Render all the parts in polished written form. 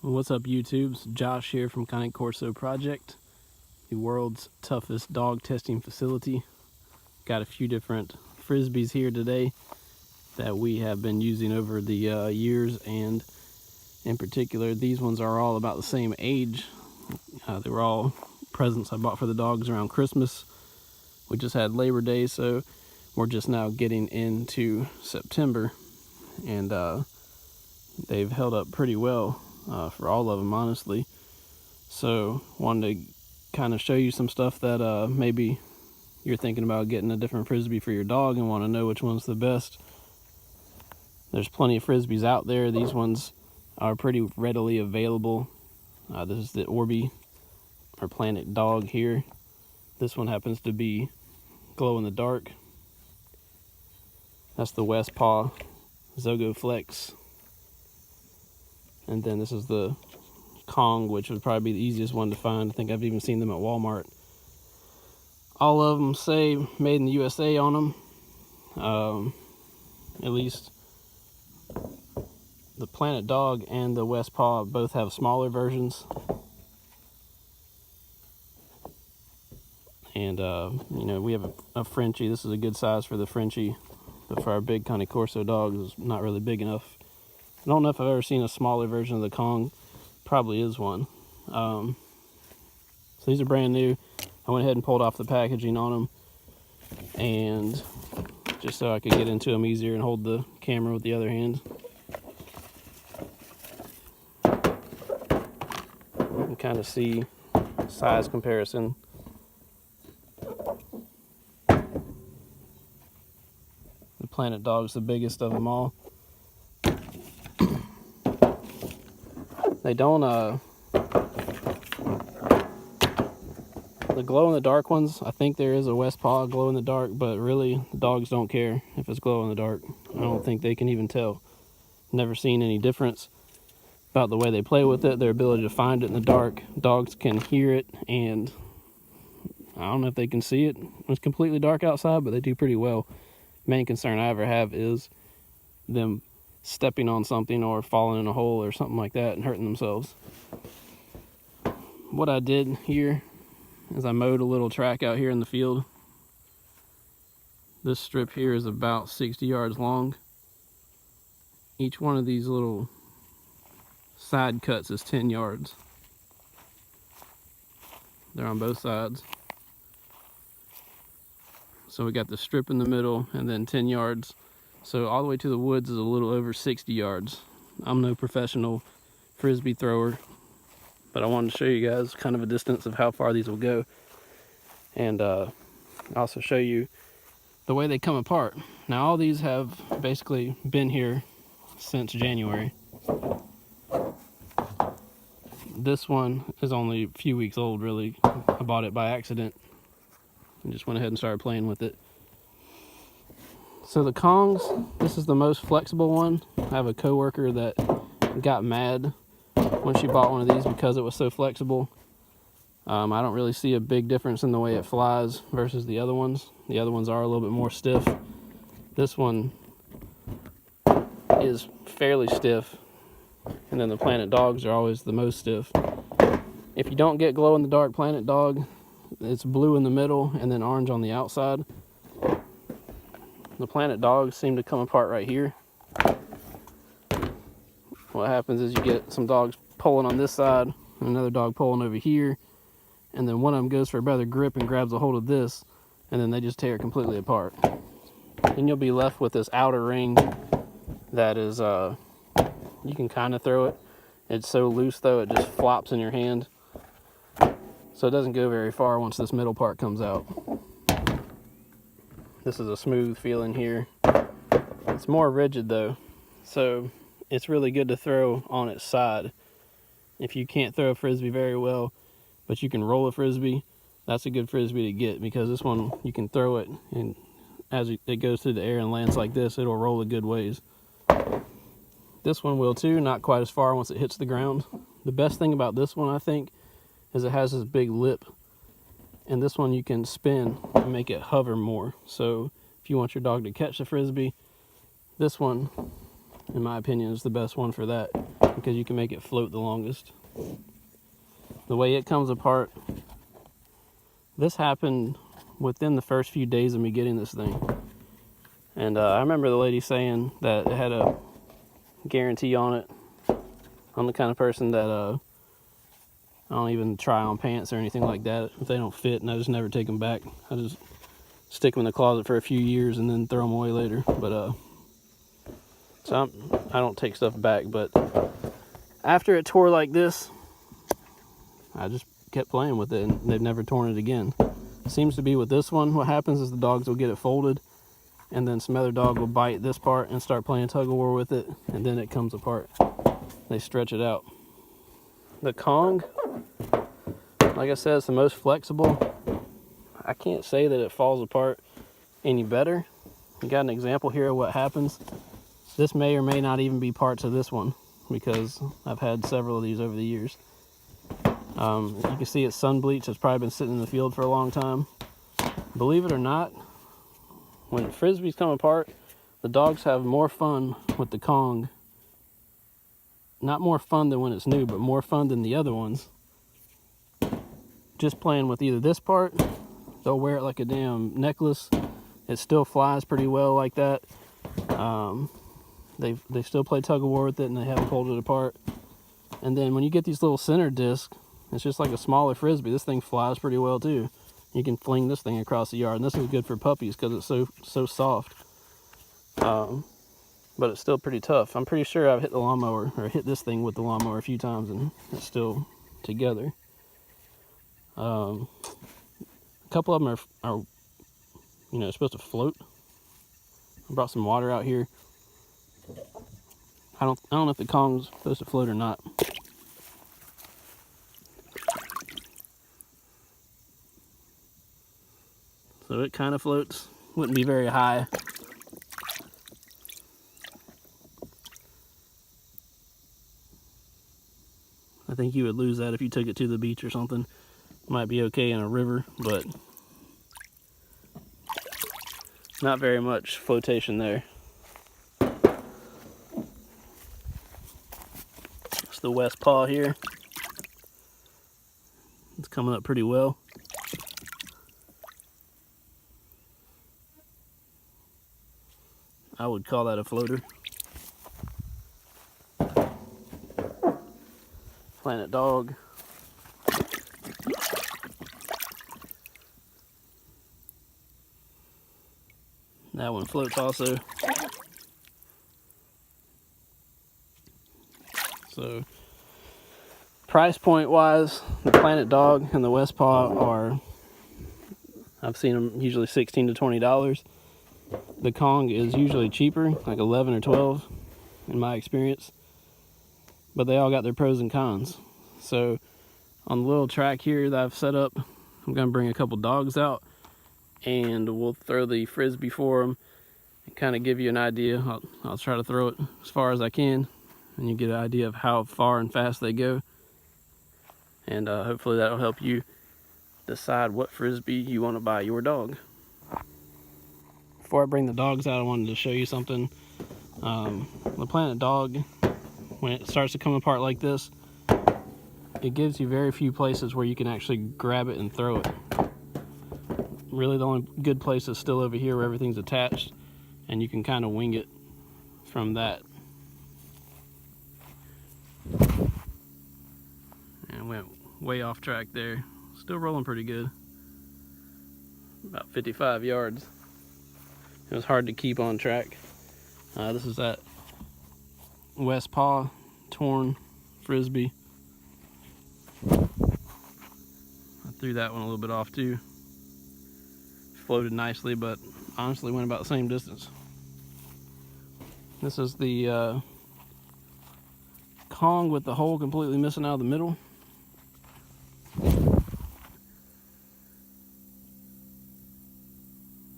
What's up, YouTube's Josh here from Cane Corso Project, the world's toughest dog testing facility. Got a few different Frisbees here today that we have been using over the years, and in particular these ones are all about the same age. They were all presents I bought for the dogs around Christmas. We just had Labor Day, so we're just now getting into September, and they've held up pretty well for all of them, honestly. So wanted to kind of show you some stuff that maybe you're thinking about getting a different Frisbee for your dog and want to know which one's the best. There's plenty of Frisbees out there. These ones are pretty readily available. This is the Orbee, or Planet Dog here. This one happens to be glow in the dark. That's the West Paw Zogo Flex. And then this is the Kong, which would probably be the easiest one to find. I think I've even seen them at Walmart. All of them say made in the USA on them. At least the Planet Dog and the West Paw both have smaller versions. And you know, we have a Frenchie. This is a good size for the Frenchie, but for our big Cane Corso dogs, it's not really big enough. I don't know if I've ever seen a smaller version of the Kong. Probably is one. So these are brand new. I went ahead and pulled off the packaging on them, and just so I could get into them easier and hold the camera with the other hand. You can kind of see size comparison. The Planet Dog's the biggest of them all. They don't, the glow-in-the-dark ones, I think there is a West Paw glow-in-the-dark, but really, the dogs don't care if it's glow-in-the-dark. I don't think they can even tell. Never seen any difference about the way they play with it, their ability to find it in the dark. Dogs can hear it, and I don't know if they can see it. It's completely dark outside, but they do pretty well. Main concern I ever have is them stepping on something or falling in a hole or something like that and hurting themselves. What I did here is I mowed a little track out here in the field. This strip here is about 60 yards long. Each one of these little side cuts is 10 yards. They're on both sides. So we got the strip in the middle and then 10 yards. So all the way to the woods is a little over 60 yards. I'm no professional Frisbee thrower, but I wanted to show you guys kind of a distance of how far these will go. And also show you the way they come apart. Now all these have basically been here since January. This one is only a few weeks old, really. I bought it by accident and just went ahead and started playing with it. So the Kongs, this is the most flexible one. I have a coworker that got mad when she bought one of these because it was so flexible. I don't really see a big difference in the way it flies versus the other ones. The other ones are a little bit more stiff. This one is fairly stiff, and then the Planet Dogs are always the most stiff. If you don't get glow-in-the-dark Planet Dog, it's blue in the middle and then orange on the outside. The Planet Dogs seem to come apart right here. What happens is you get some dogs pulling on this side and another dog pulling over here, and then one of them goes for a better grip and grabs a hold of this, and then they just tear it completely apart. Then you'll be left with this outer ring that is, you can kind of throw it. It's so loose though, it just flops in your hand. So it doesn't go very far once this middle part comes out. This is a smooth feeling here. It's more rigid though, so it's really good to throw on its side. If you can't throw a Frisbee very well, but you can roll a Frisbee, that's a good Frisbee to get, because this one, you can throw it, and as it goes through the air and lands like this, it'll roll a good ways. This one will too, not quite as far once it hits the ground. The best thing about this one, I think, is it has this big lip. And this one you can spin and make it hover more. So if you want your dog to catch the Frisbee, this one in my opinion, is the best one for that, because you can make it float the longest. The way it comes apart, this happened within the first few days of me getting this thing. And I remember the lady saying that it had a guarantee on it. I'm the kind of person that I don't even try on pants or anything like that if they don't fit, and I just never take them back. I just stick them in the closet for a few years and then throw them away later. But so I don't take stuff back. But after it tore like this, I just kept playing with it, and they've never torn it again. Seems to be with this one, what happens is the dogs will get it folded, and then some other dog will bite this part and start playing tug-of-war with it, and then it comes apart. They stretch it out. The Kong, like I said, it's the most flexible. I can't say that it falls apart any better. You got an example here of what happens. This may or may not even be parts of this one, because I've had several of these over the years. You can see it's sun bleached. It's probably been sitting in the field for a long time. Believe it or not, when Frisbees come apart, the dogs have more fun with the Kong. Not more fun than when it's new, but more fun than the other ones. Just playing with either this part, they'll wear it like a damn necklace. It still flies pretty well like that. They still play tug-of-war with it, and they haven't pulled it apart. And then when you get these little center discs, it's just like a smaller Frisbee. This thing flies pretty well too. You can fling this thing across the yard, and this is good for puppies because it's so soft. But it's still pretty tough. I'm pretty sure I've hit the lawnmower, or hit this thing with the lawnmower a few times, and it's still together. A couple of them are supposed to float. I brought some water out here. I don't know if the Kong's supposed to float or not. So it kind of floats. Wouldn't be very high. I think you would lose that if you took it to the beach or something. Might be okay in a river, but not very much flotation there. It's the West Paw here. It's coming up pretty well. I would call that a floater. Planet Dog. That one floats also. So, price point wise, the Planet Dog and the West Paw are, I've seen them usually $16 to $20. The Kong is usually cheaper, like 11 or 12 in my experience. But they all got their pros and cons. So on the little track here that I've set up, I'm going to bring a couple dogs out, and we'll throw the Frisbee for them and kind of give you an idea. I'll try to throw it as far as I can, and you get an idea of how far and fast they go. And hopefully that'll help you decide what Frisbee you want to buy your dog. Before I bring the dogs out, I wanted to show you something. The Planet Dog, when it starts to come apart like this, it gives you very few places where you can actually grab it and throw it. Really the only good place is still over here where everything's attached, and you can kind of wing it from that. And went way off track there. Still rolling pretty good. About 55 yards. It was hard to keep on track. This is that West Paw torn Frisbee. I threw that one a little bit off too. Floated nicely, but honestly went about the same distance. This is the Kong with the hole completely missing out of the middle.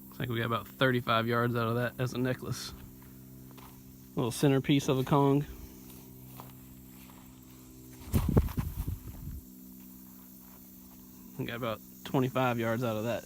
Looks like we got about 35 yards out of that as a necklace. Little centerpiece of a Kong. We got about 25 yards out of that.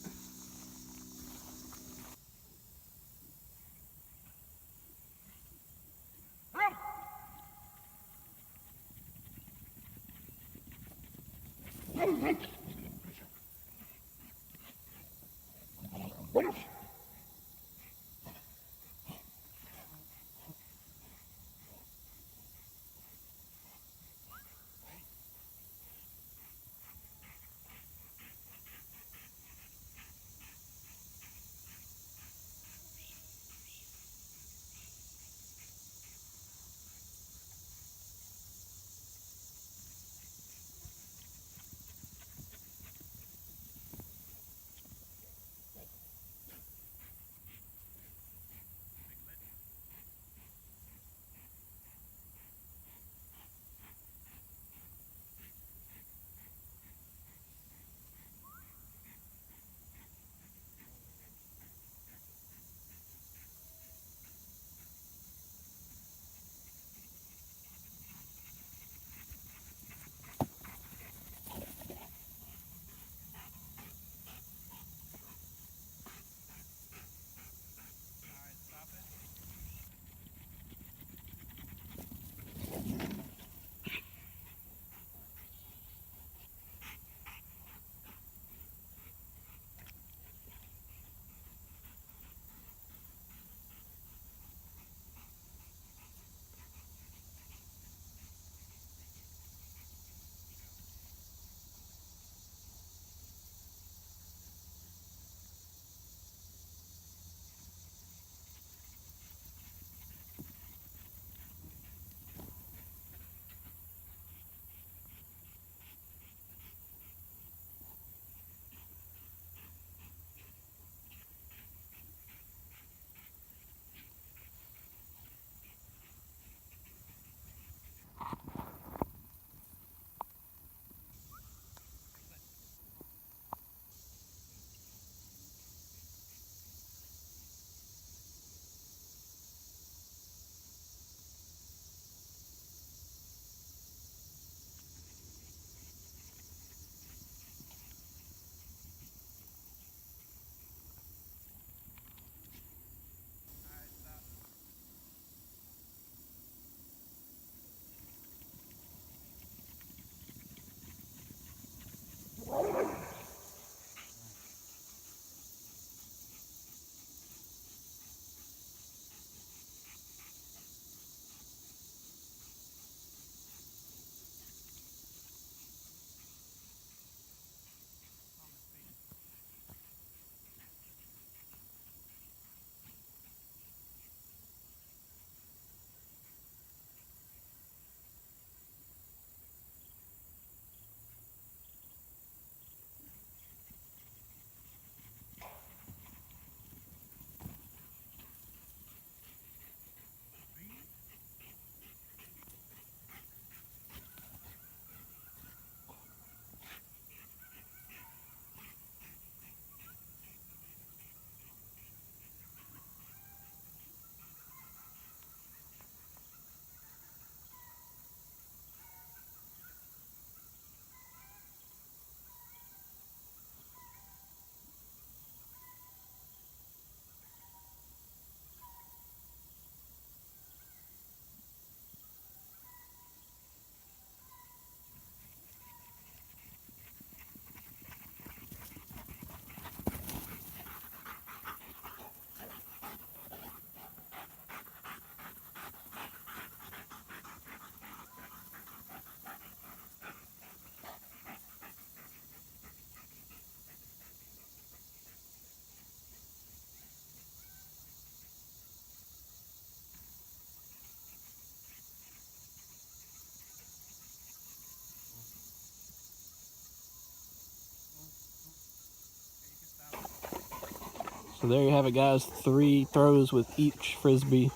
So there you have it, guys. 3 throws with each Frisbee.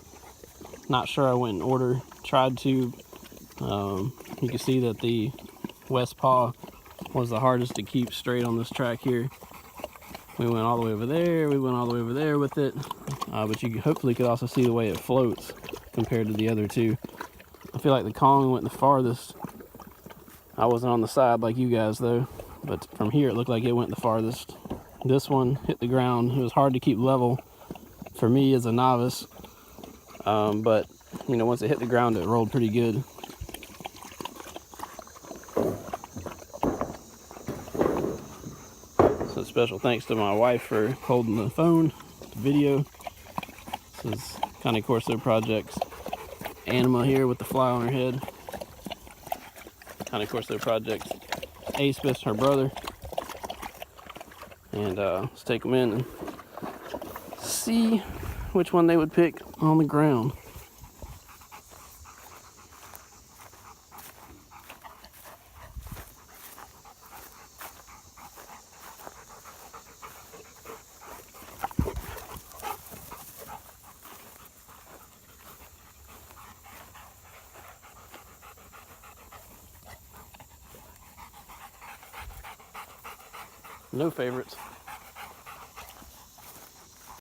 Not sure I went in order. Tried to. You can see that the West Paw was the hardest to keep straight on this track here. We went all the way over there. We went all the way over there with it. But you hopefully could also see the way it floats compared to the other two. I feel like the Kong went the farthest. I wasn't on the side like you guys though, but from here it looked like it went the farthest. This one hit the ground. It was hard to keep level for me as a novice, but you know, once it hit the ground it rolled pretty good. special thanks to my wife for holding the phone, the video. This is Cane Corso Project's Anima here with the fly on her head. Cane Corso Project's Aspis, her brother. And let's take them in and see which one they would pick on the ground. No favorites.